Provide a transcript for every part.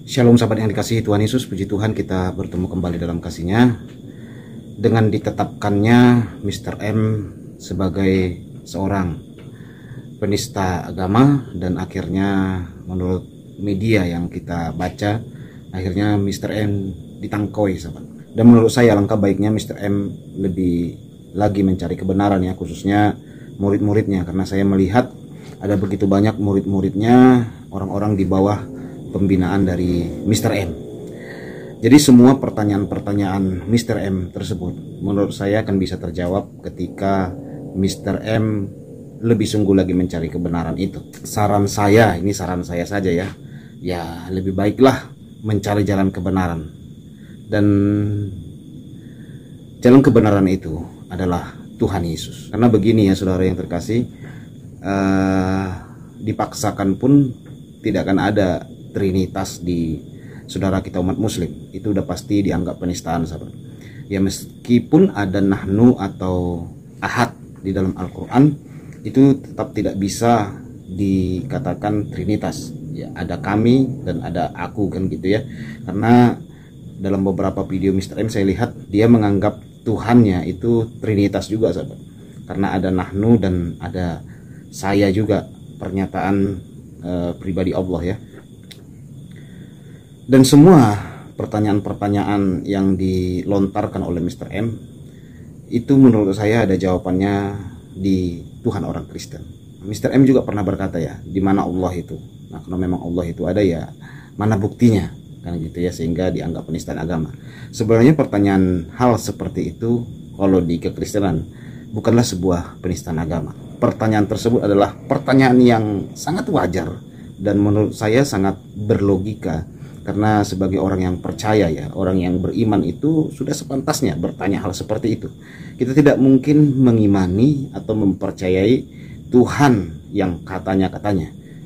Shalom sahabat yang dikasihi Tuhan Yesus, puji Tuhan kita bertemu kembali dalam kasih-Nya. Dengan ditetapkannya Mr. M sebagai seorang penista agama, dan akhirnya menurut media yang kita baca, akhirnya Mr. M ditangkoi sahabat. Dan menurut saya alangkah baiknya Mr. M lebih lagi mencari kebenaran ya, khususnya murid-muridnya, karena saya melihat ada begitu banyak murid-muridnya, orang-orang di bawah pembinaan dari Mr. M. Jadi semua pertanyaan-pertanyaan Mr. M tersebut menurut saya akan bisa terjawab ketika Mr. M lebih sungguh lagi mencari kebenaran itu. Saran saya, ini saran saya saja ya, lebih baiklah mencari jalan kebenaran. Dan jalan kebenaran itu adalah Tuhan Yesus. Karena begini ya saudara yang terkasih, dipaksakan pun tidak akan ada Trinitas di saudara kita umat muslim. Itu udah pasti dianggap penistaan sahabat. Ya meskipun ada nahnu atau ahad di dalam Al-Quran, itu tetap tidak bisa dikatakan Trinitas. Ya ada kami dan ada aku kan gitu ya. Karena dalam beberapa video Mr. M saya lihat dia menganggap Tuhannya itu Trinitas juga sahabat. Karena ada nahnu dan ada saya juga, pernyataan pribadi Allah ya. Dan semua pertanyaan-pertanyaan yang dilontarkan oleh Mr. M itu menurut saya ada jawabannya di Tuhan orang Kristen. Mr. M juga pernah berkata ya, di mana Allah itu. Nah kalau memang Allah itu ada ya, mana buktinya kan gitu ya, sehingga dianggap penistaan agama. Sebenarnya pertanyaan hal seperti itu kalau di kekristenan bukanlah sebuah penistaan agama. Pertanyaan tersebut adalah pertanyaan yang sangat wajar dan menurut saya sangat berlogika. Karena sebagai orang yang percaya ya, orang yang beriman itu sudah sepantasnya bertanya hal seperti itu. Kita tidak mungkin mengimani atau mempercayai Tuhan yang katanya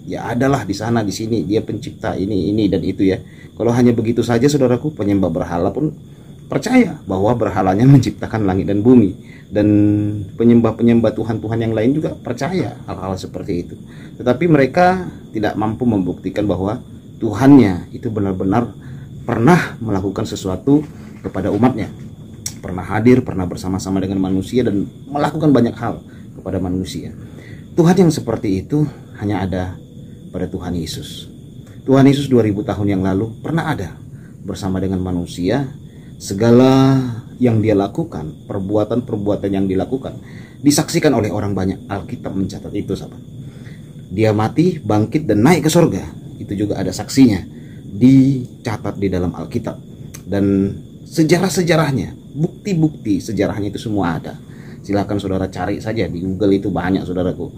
ya adalah di sana di sini, dia pencipta ini dan itu ya. Kalau hanya begitu saja saudaraku, penyembah berhala pun percaya bahwa berhalanya menciptakan langit dan bumi, dan penyembah-penyembah Tuhan-Tuhan yang lain juga percaya hal-hal seperti itu. Tetapi mereka tidak mampu membuktikan bahwa Tuhannya itu benar-benar pernah melakukan sesuatu kepada umatnya, pernah hadir, pernah bersama-sama dengan manusia dan melakukan banyak hal kepada manusia. Tuhan yang seperti itu hanya ada pada Tuhan Yesus. Tuhan Yesus 2000 tahun yang lalu pernah ada bersama dengan manusia. Segala yang dia lakukan, perbuatan-perbuatan yang dilakukan, disaksikan oleh orang banyak. Alkitab mencatat itu sahabat. Dia mati, bangkit dan naik ke surga. Itu juga ada saksinya, dicatat di dalam Alkitab. Dan sejarah-sejarahnya, bukti-bukti sejarahnya itu semua ada. Silahkan saudara cari saja di Google, itu banyak saudaraku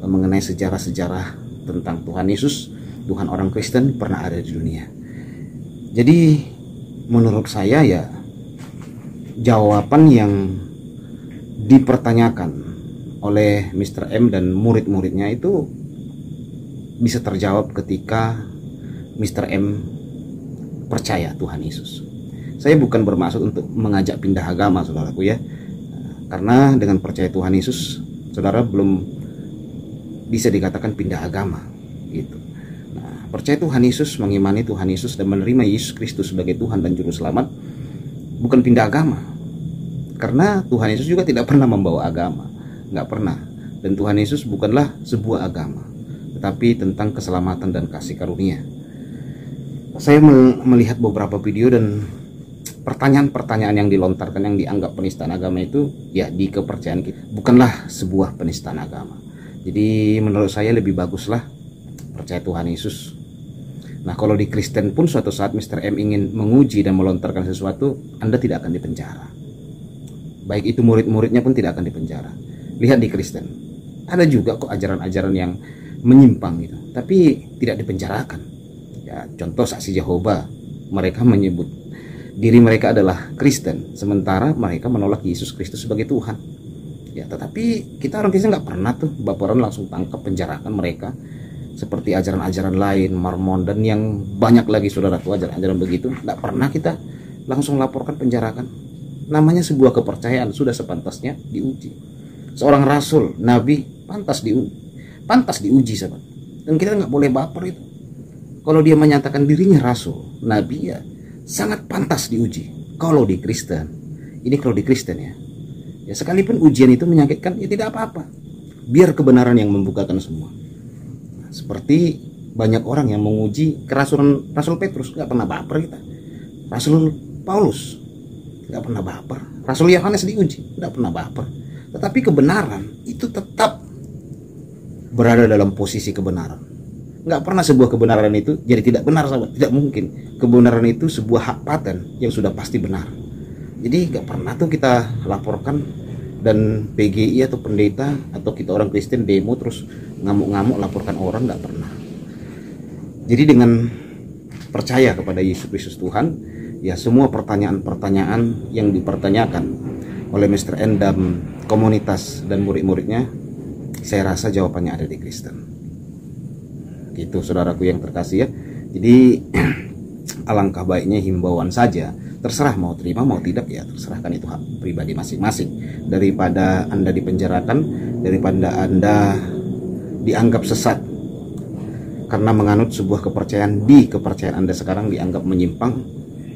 mengenai sejarah-sejarah tentang Tuhan Yesus, Tuhan orang Kristen pernah ada di dunia. Jadi menurut saya ya, jawaban yang dipertanyakan oleh Mr. M dan murid-muridnya itu bisa terjawab ketika Mr. M percaya Tuhan Yesus. Saya bukan bermaksud untuk mengajak pindah agama saudaraku ya, karena dengan percaya Tuhan Yesus saudara belum bisa dikatakan pindah agama gitu. Nah, percaya Tuhan Yesus, mengimani Tuhan Yesus dan menerima Yesus Kristus sebagai Tuhan dan Juru Selamat bukan pindah agama, karena Tuhan Yesus juga tidak pernah membawa agama, nggak pernah. Dan Tuhan Yesus bukanlah sebuah agama, tetapi tentang keselamatan dan kasih karunia. Saya melihat beberapa video dan pertanyaan-pertanyaan yang dilontarkan yang dianggap penistaan agama itu ya di kepercayaan kita, bukanlah sebuah penistaan agama. Jadi menurut saya lebih baguslah percaya Tuhan Yesus. Nah kalau di Kristen pun suatu saat Mr. M ingin menguji dan melontarkan sesuatu, Anda tidak akan dipenjara. Baik itu murid-muridnya pun tidak akan dipenjara. Lihat di Kristen, ada juga kok ajaran-ajaran yang menyimpang gitu, tapi tidak dipenjarakan. Ya, contoh saksi Jehovah, mereka menyebut diri mereka adalah Kristen, sementara mereka menolak Yesus Kristus sebagai Tuhan. Ya, tetapi kita orang Kristen nggak pernah tuh baperan langsung tangkap penjarakan mereka. Seperti ajaran-ajaran lain, Mormon dan yang banyak lagi saudaraku, ajaran-ajaran begitu, nggak pernah kita langsung laporkan penjarakan. Namanya sebuah kepercayaan, sudah sepantasnya diuji. Seorang rasul, nabi pantas diuji sahabat, dan kita nggak boleh baper itu. Kalau dia menyatakan dirinya rasul, nabi, ya sangat pantas diuji. Kalau di Kristen, ini kalau di Kristen ya, ya sekalipun ujian itu menyakitkan, ya tidak apa-apa. Biar kebenaran yang membukakan semua. Nah, seperti banyak orang yang menguji kerasulan Rasul Petrus, nggak pernah baper kita. Rasul Paulus, nggak pernah baper. Rasul Yohanes diuji, nggak pernah baper. Tetapi kebenaran itu tetap berada dalam posisi kebenaran. Nggak pernah sebuah kebenaran itu jadi tidak benar, sahabat. Tidak mungkin. Kebenaran itu sebuah hak paten yang sudah pasti benar. Jadi nggak pernah tuh kita laporkan dan PGI atau pendeta atau kita orang Kristen demo terus ngamuk-ngamuk laporkan orang, nggak pernah. Jadi dengan percaya kepada Yesus Kristus Tuhan, ya semua pertanyaan-pertanyaan yang dipertanyakan oleh Mr. N dan komunitas dan murid-muridnya, saya rasa jawabannya ada di Kristen. Gitu saudaraku yang terkasih ya. Jadi alangkah baiknya himbauan saja, terserah mau terima mau tidak, ya terserahkan, itu hak pribadi masing-masing. Daripada Anda dipenjarakan, daripada Anda dianggap sesat karena menganut sebuah kepercayaan, di kepercayaan Anda sekarang dianggap menyimpang,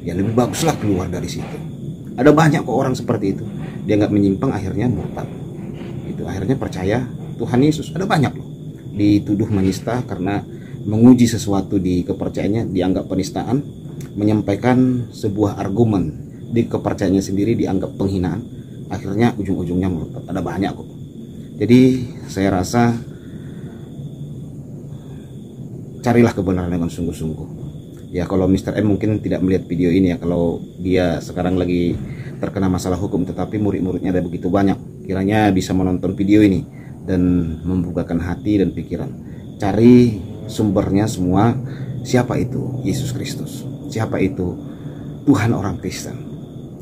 ya lebih baguslah keluar dari situ. Ada banyak kok orang seperti itu, dianggap menyimpang akhirnya murtad. Itu akhirnya percaya Tuhan Yesus. Ada banyak loh dituduh menista karena menguji sesuatu di kepercayaannya dianggap penistaan, menyampaikan sebuah argumen di kepercayaannya sendiri dianggap penghinaan, akhirnya ujung-ujungnya murtad. Ada banyak kok. Jadi saya rasa carilah kebenaran dengan sungguh-sungguh. Ya kalau Mr. M mungkin tidak melihat video ini ya, kalau dia sekarang lagi terkena masalah hukum, tetapi murid-muridnya ada begitu banyak, kiranya bisa menonton video ini dan membukakan hati dan pikiran. Cari sumbernya semua. Siapa itu Yesus Kristus? Siapa itu Tuhan orang Kristen?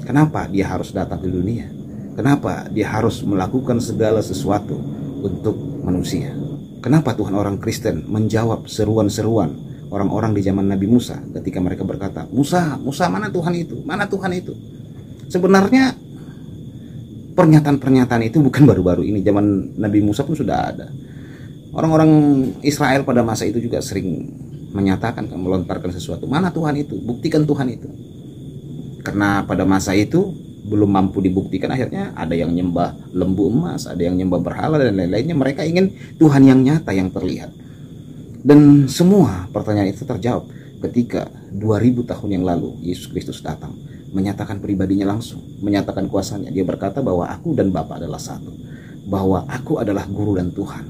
Kenapa dia harus datang ke dunia? Kenapa dia harus melakukan segala sesuatu untuk manusia? Kenapa Tuhan orang Kristen menjawab seruan-seruan orang-orang di zaman Nabi Musa ketika mereka berkata, Musa, mana Tuhan itu? Mana Tuhan itu? Sebenarnya pernyataan-pernyataan itu bukan baru-baru ini, zaman Nabi Musa pun sudah ada. Orang-orang Israel pada masa itu juga sering menyatakan, melontarkan sesuatu, mana Tuhan itu? Buktikan Tuhan itu. Karena pada masa itu belum mampu dibuktikan, akhirnya ada yang nyembah lembu emas, ada yang nyembah berhala dan lain-lainnya. Mereka ingin Tuhan yang nyata, yang terlihat. Dan semua pertanyaan itu terjawab ketika 2000 tahun yang lalu Yesus Kristus datang, menyatakan pribadinya langsung, menyatakan kuasanya. Dia berkata bahwa aku dan Bapa adalah satu, bahwa aku adalah guru dan Tuhan.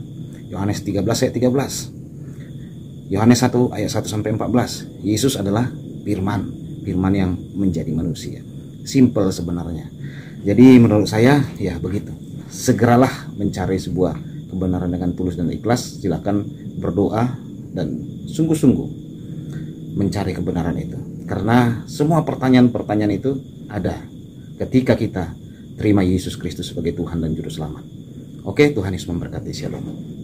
Yohanes 13 ayat 13. Yohanes 1 ayat 1 sampai 14. Yesus adalah firman yang menjadi manusia. Simple sebenarnya. Jadi menurut saya ya begitu. Segeralah mencari sebuah kebenaran dengan tulus dan ikhlas. Silakan berdoa dan sungguh-sungguh mencari kebenaran itu. Karena semua pertanyaan-pertanyaan itu ada ketika kita terima Yesus Kristus sebagai Tuhan dan Juru Selamat. Oke, Tuhan Yesus memberkati. Shalom.